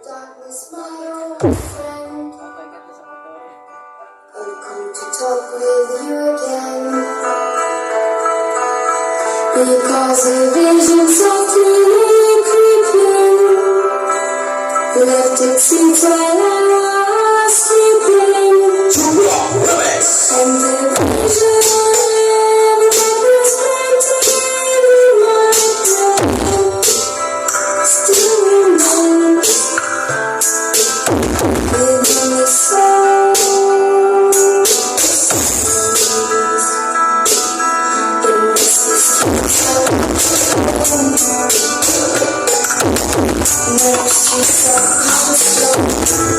darkness, my old friend. I've come to talk with you again. Because a vision softly creeping left its seeds while I was sleeping. And the vision that was planted in my brain still remains within the soul. Next you said,